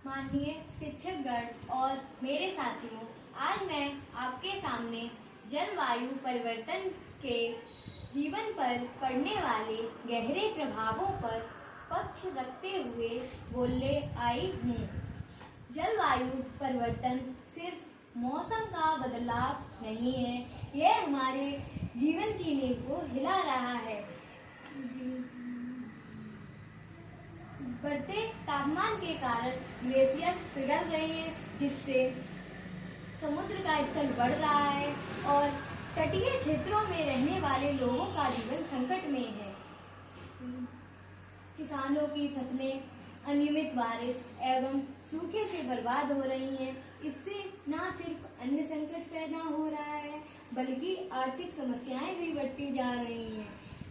माननीय शिक्षकगण और मेरे साथियों, आज मैं आपके सामने जलवायु परिवर्तन के जीवन पर पड़ने वाले गहरे प्रभावों पर पक्ष रखते हुए बोलने आई हूँ। जलवायु परिवर्तन सिर्फ मौसम का बदलाव नहीं है, यह हमारे जीवन की नींव को हिला रहा है। बढ़ते तापमान के कारण ग्लेशियर पिघल रहे हैं, जिससे समुद्र का स्तर बढ़ रहा है और तटीय क्षेत्रों में रहने वाले लोगों का जीवन संकट में है। किसानों की फसलें अनियमित बारिश एवं सूखे से बर्बाद हो रही हैं। इससे न सिर्फ अन्न संकट पैदा हो रहा है, बल्कि आर्थिक समस्याएं भी बढ़ती जा रही हैं।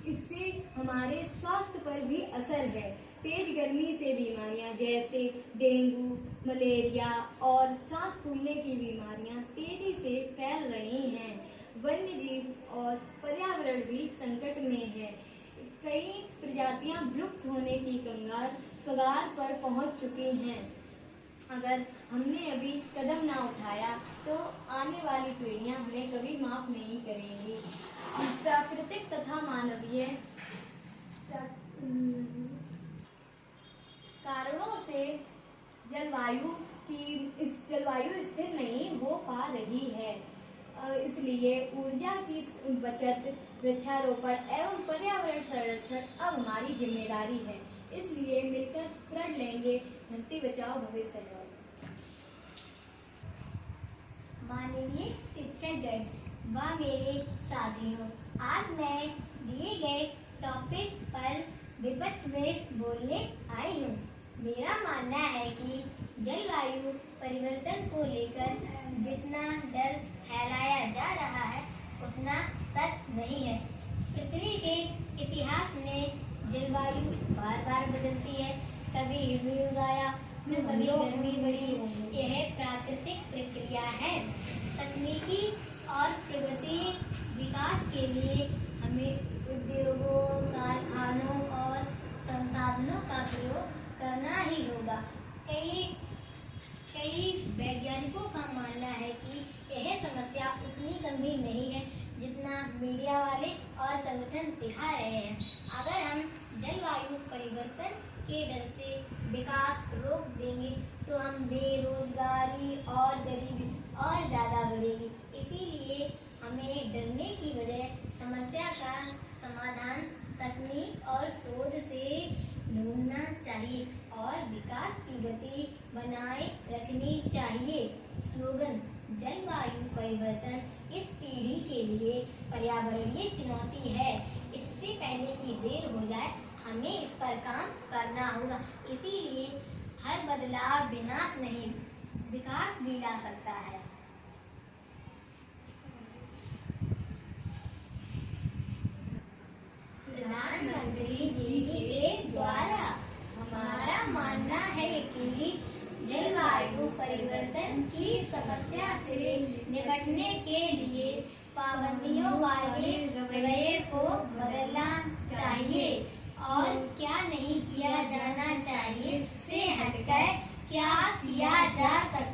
इससे हमारे स्वास्थ्य पर भी असर है। तेज गर्मी से बीमारियां जैसे डेंगू, मलेरिया और सांस फूलने की बीमारियां तेजी से फैल रही हैं। वन्य जीव और पर्यावरण भी संकट में है। कई प्रजातियां विलुप्त होने की कगार पर पहुंच चुकी हैं। अगर हमने अभी कदम ना उठाया तो आने वाली पीढ़ियां हमें कभी माफ नहीं करेंगी। प्राकृतिक तथा मानवीय कारणों से जलवायु स्थिर नहीं हो पा रही है। इसलिए ऊर्जा की बचत, वृक्षारोपण एवं पर्यावरण संरक्षण अब हमारी जिम्मेदारी है। इसलिए मिलकर प्रण लेंगे, धरती बचाओ भविष्य बचाओ। माननीय शिक्षकगण व मेरे साथियों, आज मैं दिए गए टॉपिक पर विपक्ष में बोलने आई हूँ। मेरा मानना है कि जलवायु परिवर्तन को लेकर जितना डर फैलाया जा रहा है उतना सच नहीं है। पृथ्वी के इतिहास में जलवायु बार बार बदलती है। कभी हिमयुग आया तो कभी गर्मी बढ़ी। यह प्राकृतिक प्रक्रिया है। तकनीकी और प्रगति विकास के लिए हमें उद्योगों, कारखानों और संसाधनों का प्रयोग करना ही होगा। कई वैज्ञानिकों का मानना है कि यह समस्या उतनी गंभीर नहीं है जितना मीडिया वाले और संगठन दिखा रहे हैं। अगर हम जलवायु परिवर्तन के डर से विकास रोक देंगे तो हम बेरोजगारी और गरीबी और ज्यादा बढ़ेगी। इसीलिए हमें डरने की बजाय समस्या का समाधान तकनीक और शोध से ढूंढना चाहिए और विकास की गति बनाए रखनी चाहिए। स्लोगन: जलवायु परिवर्तन इस पीढ़ी के लिए पर्यावरणीय चुनौती है। इससे पहले कि देर हो जाए हमें इस पर काम करना होगा। इसीलिए हर बदलाव विनाश नहीं, विकास भी ला सकता है। प्रधानमंत्री जी के द्वारा हमारा मानना है कि जलवायु परिवर्तन की समस्या से निपटने के लिए पाबंदियों वाले रवैये को बदलना चाहिए और क्या नहीं किया जाना चाहिए से हटकर क्या किया जा सकता